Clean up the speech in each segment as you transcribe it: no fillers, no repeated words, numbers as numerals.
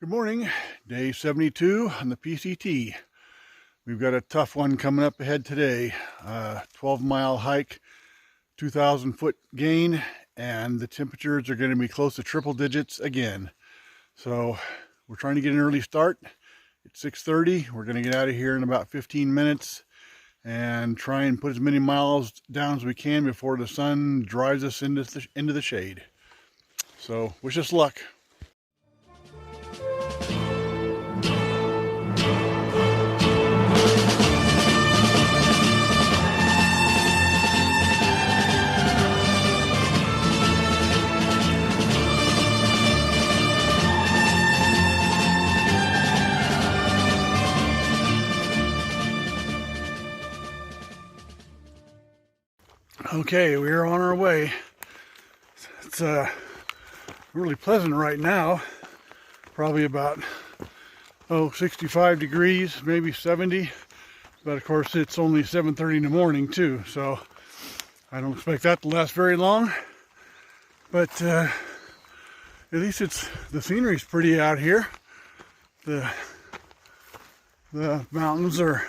Good morning, day 72 on the PCT. We've got a tough one coming up ahead today. 12-mile hike, 2,000 foot gain, and the temperatures are going to be close to triple digits again. So we're trying to get an early start. It's 6:30. We're going to get out of here in about 15 minutes and try and put as many miles down as we can before the sun drives us into the shade. So wish us luck. Okay, we're on our way. It's really pleasant right now. Probably about 65 degrees, maybe 70. But of course it's only 7:30 in the morning too, so I don't expect that to last very long. But at least the scenery's pretty out here. The mountains are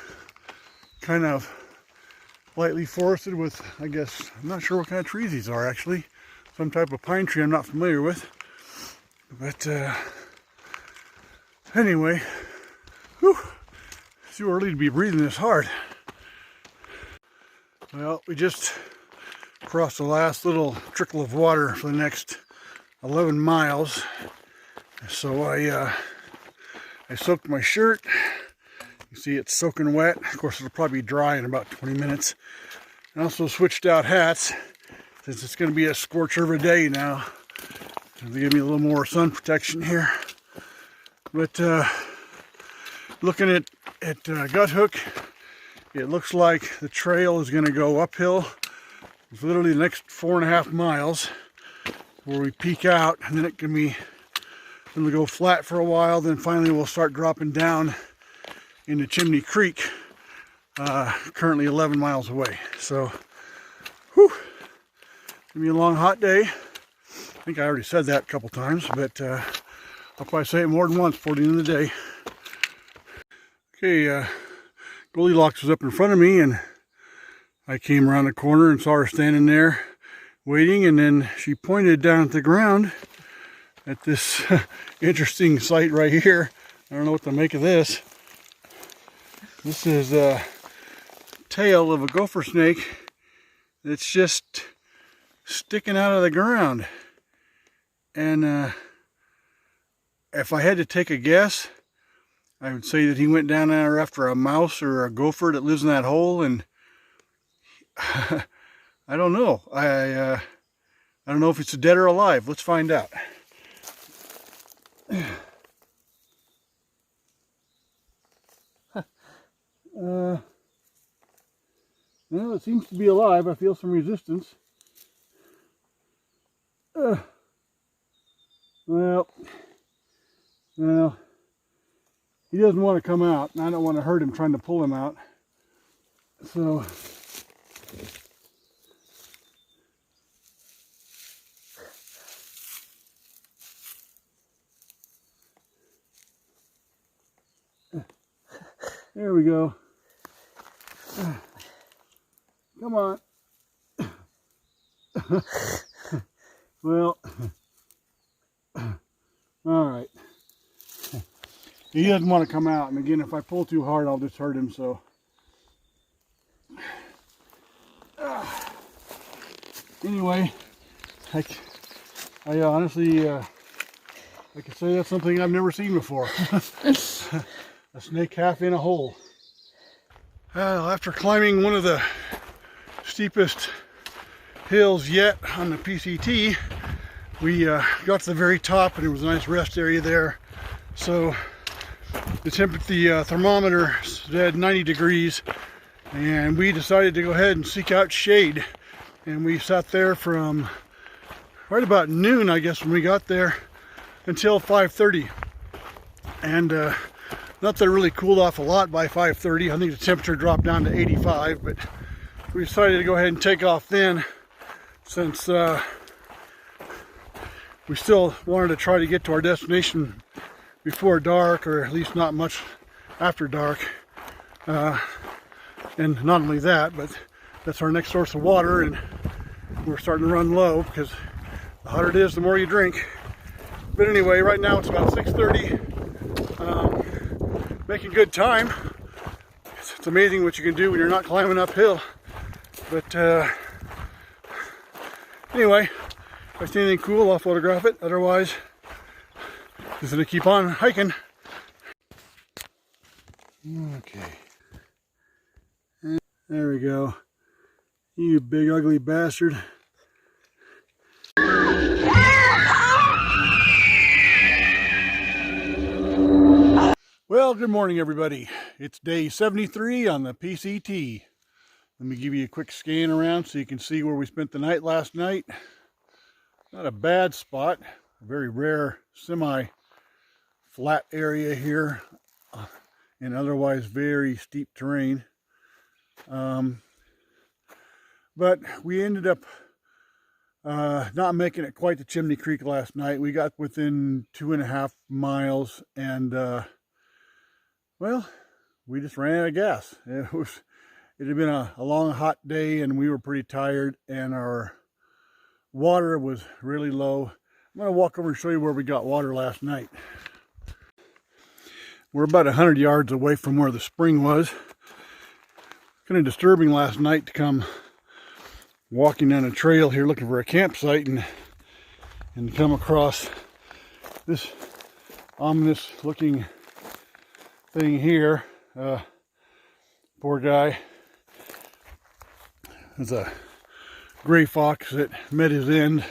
kind of lightly forested with, I guess, I'm not sure what kind of trees these are actually. Some type of pine tree I'm not familiar with. But anyway, whew, it's too early to be breathing this hard. Well, we just crossed the last little trickle of water for the next 11 miles. So I soaked my shirt. You see it's soaking wet. Of course, it'll probably be dry in about 20 minutes. I also switched out hats since it's going to be a scorcher of a day now. They give me a little more sun protection here. But looking at Gut Hook, it looks like the trail is going to go uphill. It's literally the next 4.5 miles where we peak out, and then it'll go flat for a while. Then finally we'll start dropping down into Chimney Creek, currently 11 miles away. So, whew, it's gonna be a long, hot day. I think I already said that a couple times, but I'll probably say it more than once before the end of the day. Okay, Goldilocks was up in front of me, and I came around the corner and saw her standing there waiting, and then she pointed down at the ground at this interesting sight right here. I don't know what to make of this. This is a tail of a gopher snake that's just sticking out of the ground. And if I had to take a guess, I would say that he went down there after a mouse or a gopher that lives in that hole. And I don't know. I don't know if it's dead or alive. Let's find out. Well, it seems to be alive. I feel some resistance. Well, he doesn't want to come out, and I don't want to hurt him trying to pull him out. So, there we go. Come on. Well, all right. He doesn't want to come out, and again, if I pull too hard, I'll just hurt him. So, anyway, I honestly, I could say that's something I've never seen before. A snake half in a hole. Well, after climbing one of the steepest hills yet on the PCT, we got to the very top, and there was a nice rest area there. So the thermometer said 90 degrees, and we decided to go ahead and seek out shade. And we sat there from right about noon, I guess, when we got there, until 5:30. And not that it really cooled off a lot by 5:30. I think the temperature dropped down to 85, but we decided to go ahead and take off then, since we still wanted to try to get to our destination before dark, or at least not much after dark. And not only that, but that's our next source of water, and we're starting to run low because the hotter it is, the more you drink. But anyway, right now it's about 6:30. Making good time. It's amazing what you can do when you're not climbing uphill. But anyway, if I see anything cool, I'll photograph it. Otherwise, just gonna keep on hiking. Okay. There we go. You big ugly bastard. Well, good morning everybody. It's day 73 on the PCT. Let me give you a quick scan around so you can see where we spent the night last night. Not a bad spot. A very rare semi-flat area here and otherwise very steep terrain. But we ended up not making it quite to Chimney Creek last night. We got within 2.5 miles and well, we just ran out of gas. It had been a long hot day and we were pretty tired and our water was really low. I'm going to walk over and show you where we got water last night. We're about 100 yards away from where the spring was. Kind of disturbing last night to come walking down a trail here looking for a campsite and come across this ominous looking thing here. Poor guy. There's a gray fox that met his end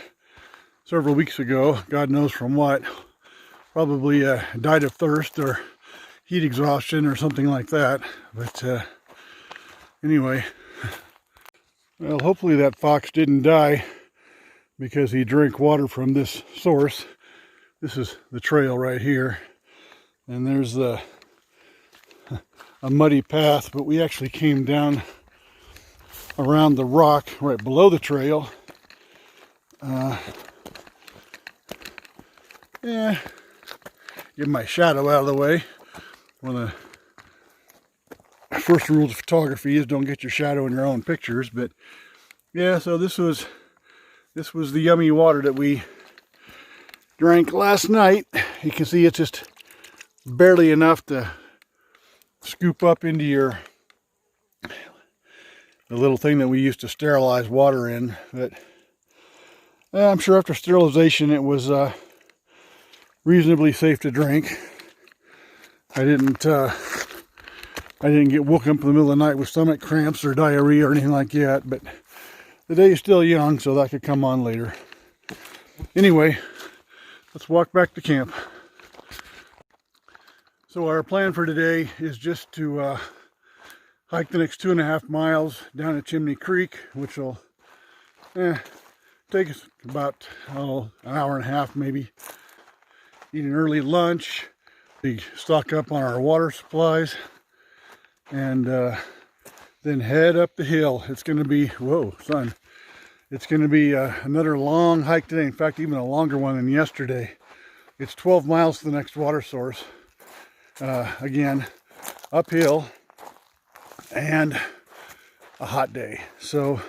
several weeks ago. God knows from what. Probably died of thirst or heat exhaustion or something like that. But anyway, well, hopefully that fox didn't die because he drank water from this source. This is the trail right here. And there's a muddy path, but we actually came down around the rock right below the trail. Yeah, get my shadow out of the way. One of the first rules of photography is don't get your shadow in your own pictures. But yeah, so this was the yummy water that we drank last night. You can see it's just barely enough to scoop up into the little thing that we used to sterilize water in. But I'm sure after sterilization it was reasonably safe to drink. I didn't get woken up in the middle of the night with stomach cramps or diarrhea or anything like that, but the day is still young, so that could come on later. Anyway, let's walk back to camp. So our plan for today is just to hike the next 2.5 miles down to Chimney Creek, which will take us about an hour and a half maybe. Eat an early lunch. We stock up on our water supplies and then head up the hill. It's going to be, whoa, sun. It's going to be another long hike today. In fact, even a longer one than yesterday. It's 12 miles to the next water source. Again, uphill and a hot day. So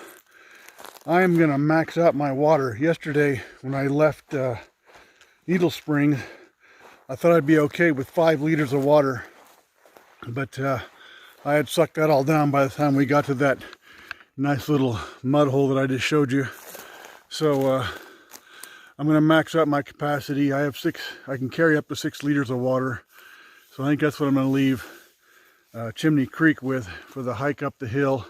I'm going to max out my water. Yesterday when I left Needle Springs, I thought I'd be okay with 5 liters of water, but I had sucked that all down by the time we got to that nice little mud hole that I just showed you. So I'm going to max out my capacity. I can carry up to 6 liters of water. So I think that's what I'm going to leave Chimney Creek with for the hike up the hill.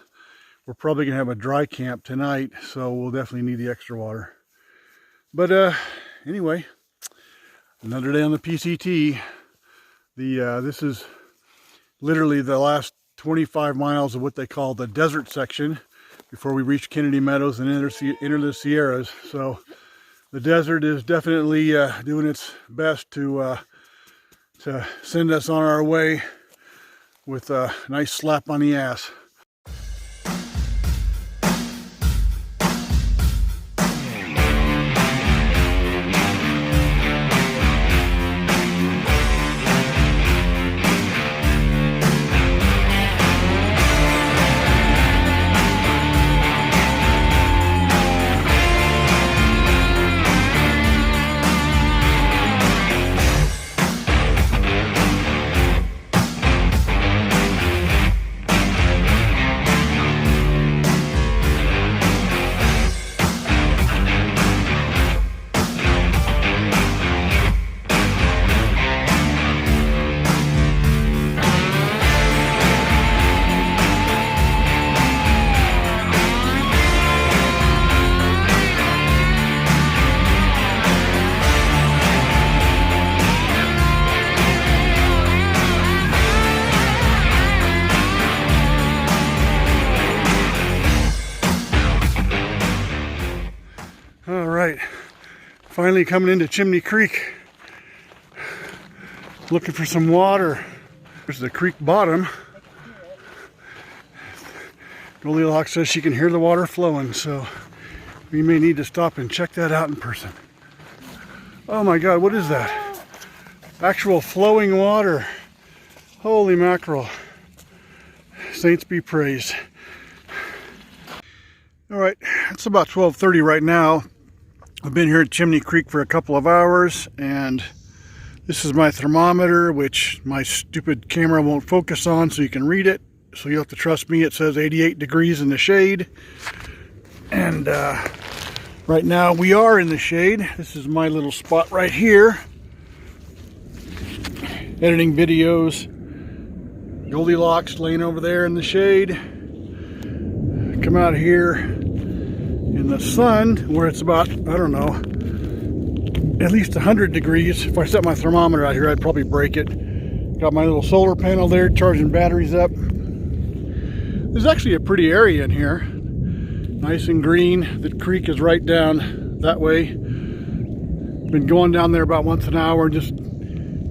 We're probably going to have a dry camp tonight, so we'll definitely need the extra water. But anyway, another day on the PCT. This is literally the last 25 miles of what they call the desert section before we reach Kennedy Meadows and enter the Sierras. So the desert is definitely doing its best to send us on our way with a nice slap on the ass. Finally coming into Chimney Creek. Looking for some water. There's the creek bottom. Goldilocks says she can hear the water flowing, so we may need to stop and check that out in person. Oh my God, what is that? Actual flowing water. Holy mackerel. Saints be praised. All right, it's about 12:30 right now. I've been here at Chimney Creek for a couple of hours, and this is my thermometer, which my stupid camera won't focus on so you can read it. So you'll have to trust me. It says 88 degrees in the shade. And right now we are in the shade. This is my little spot right here. Editing videos. Goldilocks laying over there in the shade. Come out here in the sun where it's about, I don't know, at least 100 degrees. If I set my thermometer out here, I'd probably break it. Got my little solar panel there charging batteries up. There's actually a pretty area in here. Nice and green. The creek is right down that way. Been going down there about once an hour, just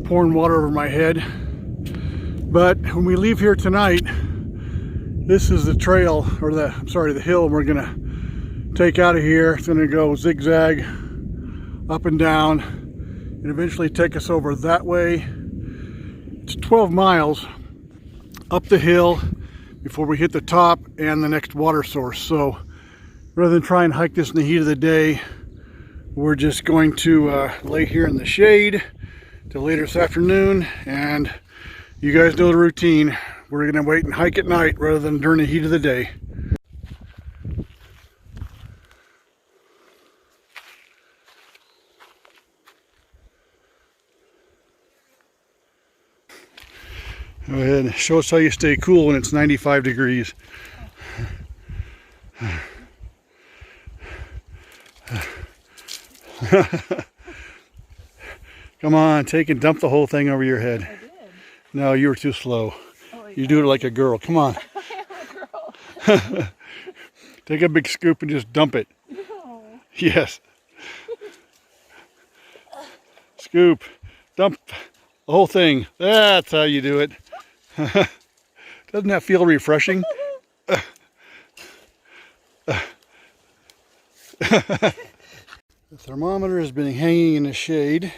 pouring water over my head. But when we leave here tonight, this is the trail, or the hill we're gonna take out of here. It's gonna go zigzag up and down and eventually take us over that way. It's 12 miles up the hill before we hit the top and the next water source. So rather than try and hike this in the heat of the day, we're just going to lay here in the shade till later this afternoon. And you guys know the routine. We're gonna wait and hike at night rather than during the heat of the day. Go ahead and show us how you stay cool when it's 95 degrees. Come on, take and dump the whole thing over your head. I did. No, you were too slow. Oh, You do it like a girl. Come on. I am a girl. Take a big scoop and just dump it. No. Yes. Scoop. Dump the whole thing. That's how you do it. Doesn't that feel refreshing? The thermometer has been hanging in the shade,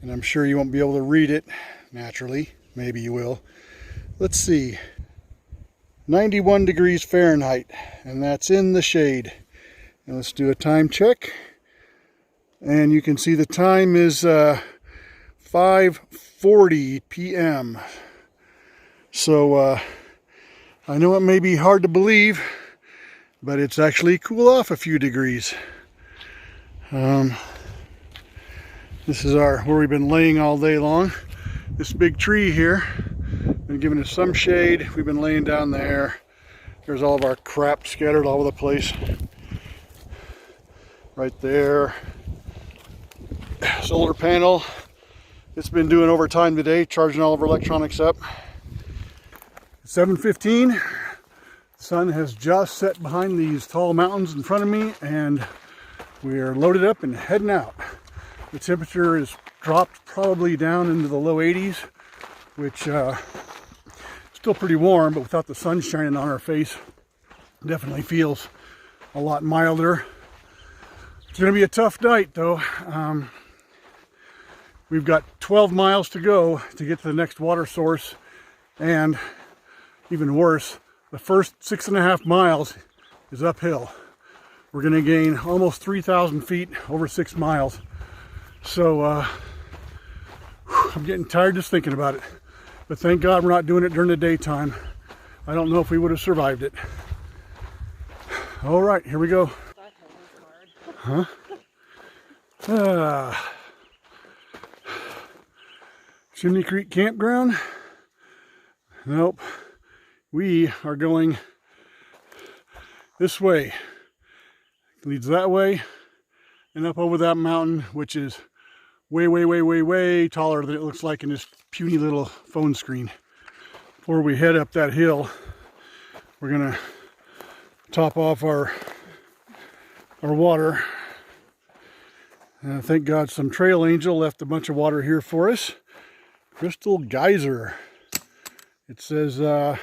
and I'm sure you won't be able to read it naturally. Maybe you will. Let's see. 91 degrees Fahrenheit, and that's in the shade. And let's do a time check. And you can see the time is 5:40 p.m. So I know it may be hard to believe, but it's actually cool off a few degrees. This is where we've been laying all day long. This big tree here, been giving us some shade. We've been laying down there. There's all of our crap scattered all over the place. Right there. Solar panel. It's been doing overtime today, charging all of our electronics up. 7:15. The sun has just set behind these tall mountains in front of me, and we are loaded up and heading out. The temperature is dropped probably down into the low 80s, which still pretty warm, but without the sun shining on our face, definitely feels a lot milder. It's going to be a tough night though. We've got 12 miles to go to get to the next water source, and even worse, the first 6.5 miles is uphill. We're going to gain almost 3,000 feet over 6 miles. So I'm getting tired just thinking about it. But thank God we're not doing it during the daytime. I don't know if we would have survived it. All right, here we go. Huh? Chimney Creek Campground? Nope. We are going this way. It leads that way and up over that mountain, which is way, way, way, way, way taller than it looks like in this puny little phone screen. Before we head up that hill, we're gonna top off our water. Thank God some trail angel left a bunch of water here for us. Crystal Geyser. It says, if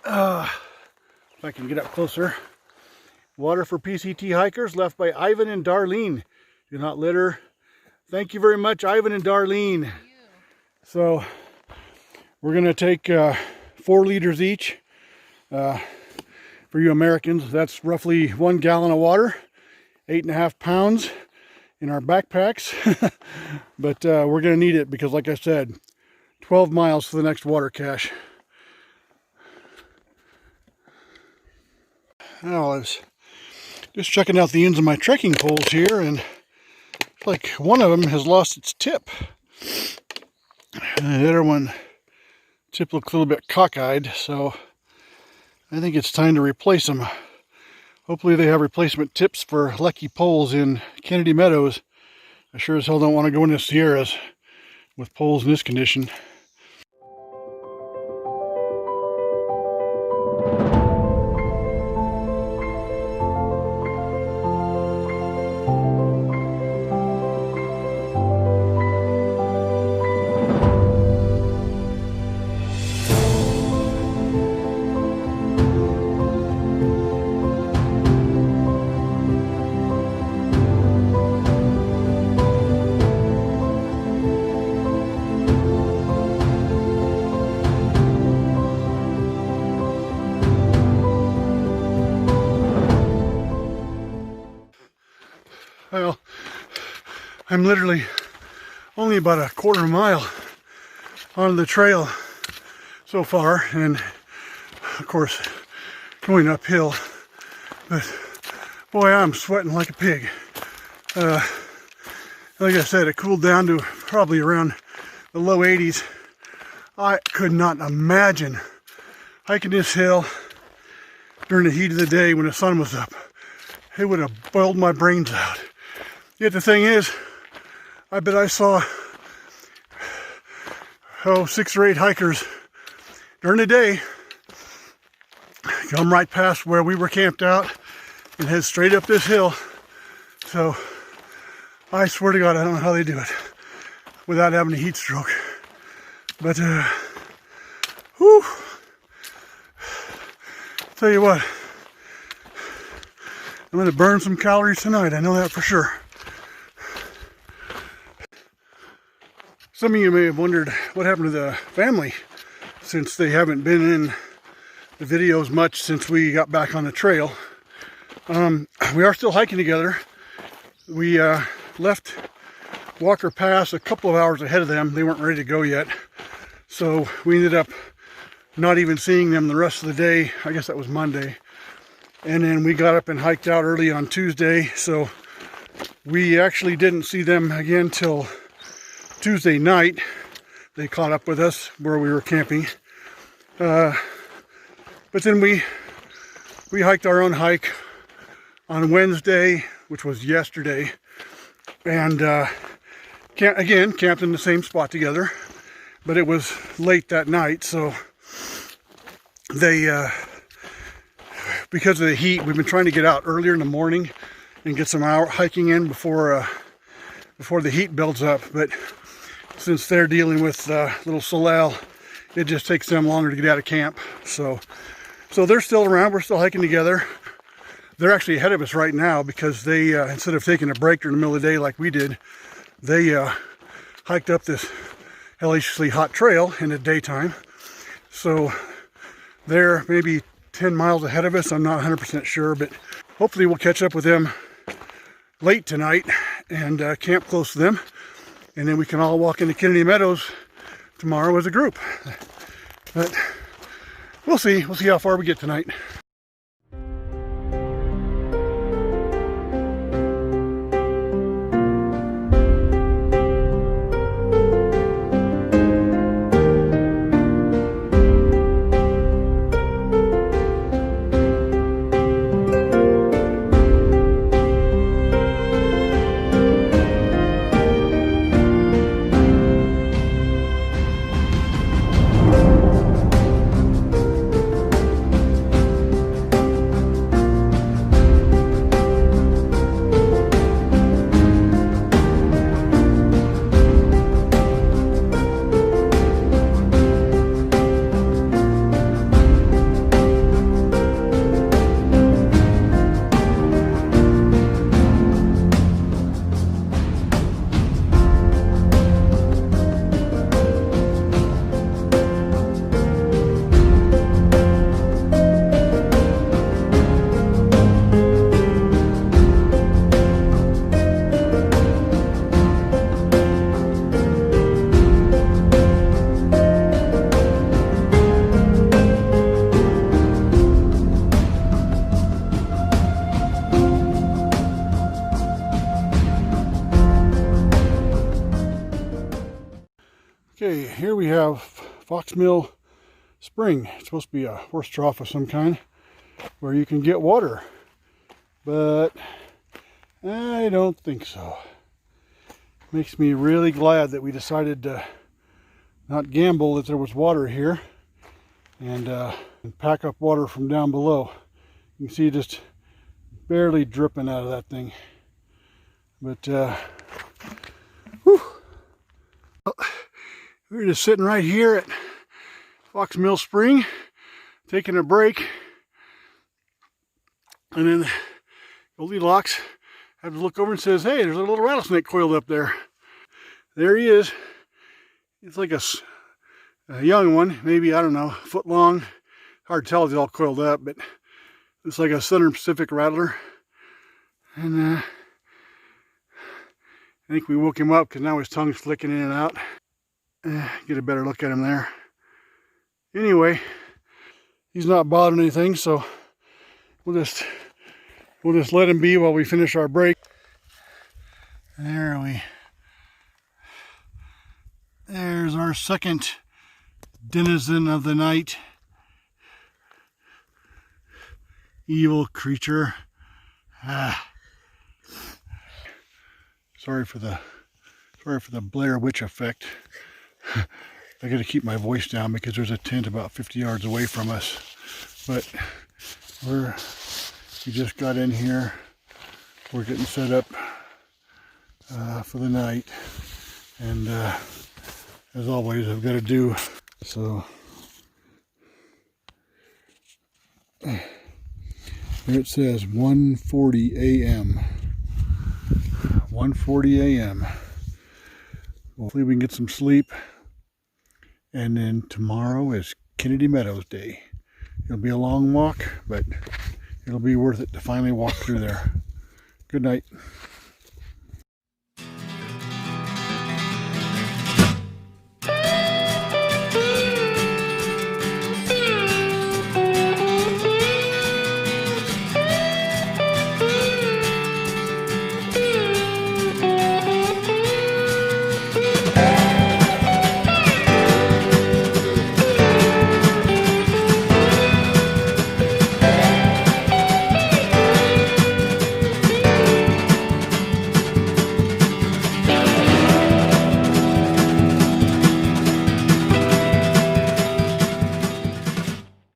I can get up closer, water for PCT hikers left by Ivan and Darlene. Do not litter. Thank you very much, Ivan and Darlene. So we're going to take 4 liters each. For you Americans, that's roughly 1 gallon of water, 8.5 pounds in our backpacks. But we're going to need it because, like I said, 12 miles to the next water cache. Now, I was just checking out the ends of my trekking poles here, and it's like one of them has lost its tip. And the other one, tip looks a little bit cockeyed, so I think it's time to replace them. Hopefully they have replacement tips for lucky poles in Kennedy Meadows. I sure as hell don't want to go into Sierras with poles in this condition. Well, I'm literally only about a quarter mile on the trail so far, and of course going uphill, but boy, I'm sweating like a pig. Like I said, it cooled down to probably around the low 80s. I could not imagine hiking this hill during the heat of the day when the sun was up. It would have boiled my brains out. Yet the thing is, I bet I saw 6 or 8 hikers during the day come right past where we were camped out and head straight up this hill. So I swear to God, I don't know how they do it without having a heat stroke. But whew, tell you what, I'm gonna burn some calories tonight. I know that for sure. Some of you may have wondered what happened to the family, since they haven't been in the videos much since we got back on the trail. We are still hiking together. We left Walker Pass a couple of hours ahead of them. They weren't ready to go yet. So we ended up not even seeing them the rest of the day. I guess that was Monday. And then we got up and hiked out early on Tuesday. So we actually didn't see them again till Tuesday night. They caught up with us where we were camping. But then we hiked our own hike on Wednesday, which was yesterday. And again, camped in the same spot together. But it was late that night, so they, because of the heat, we've been trying to get out earlier in the morning and get some hour hiking in before the heat builds up. But since they're dealing with little Solal, it just takes them longer to get out of camp. So they're still around. We're still hiking together. They're actually ahead of us right now because they, instead of taking a break during the middle of the day like we did, they hiked up this hellishly hot trail in the daytime. So they're maybe 10 miles ahead of us. I'm not 100% sure, but hopefully we'll catch up with them late tonight and camp close to them. And then we can all walk into Kennedy Meadows tomorrow as a group. But we'll see. We'll see how far we get tonight. Okay, here we have Fox Mill Spring. It's supposed to be a horse trough of some kind where you can get water, but I don't think so. Makes me really glad that we decided to not gamble that there was water here and pack up water from down below. You can see just barely dripping out of that thing. But whew. We're just sitting right here at Fox Mill Spring, taking a break, and then Goldilocks had to look over and says, "Hey, there's a little rattlesnake coiled up there." There he is. It's like a young one, maybe, I don't know, a foot long. Hard to tell if he's all coiled up, but it's like a Southern Pacific rattler. And I think we woke him up because now his tongue's flicking in and out. Get a better look at him there. Anyway, he's not bothering anything, so we'll just let him be while we finish our break. There's our second denizen of the night. Evil creature. Sorry for the Blair Witch effect. I got to keep my voice down because there's a tent about 50 yards away from us. But we just got in here. We're getting set up for the night, and as always, I've got to do so. Here it says 1:40 a.m. 1:40 a.m. Hopefully we can get some sleep. And then tomorrow is Kennedy Meadows Day. It'll be a long walk, but it'll be worth it to finally walk through there. Good night.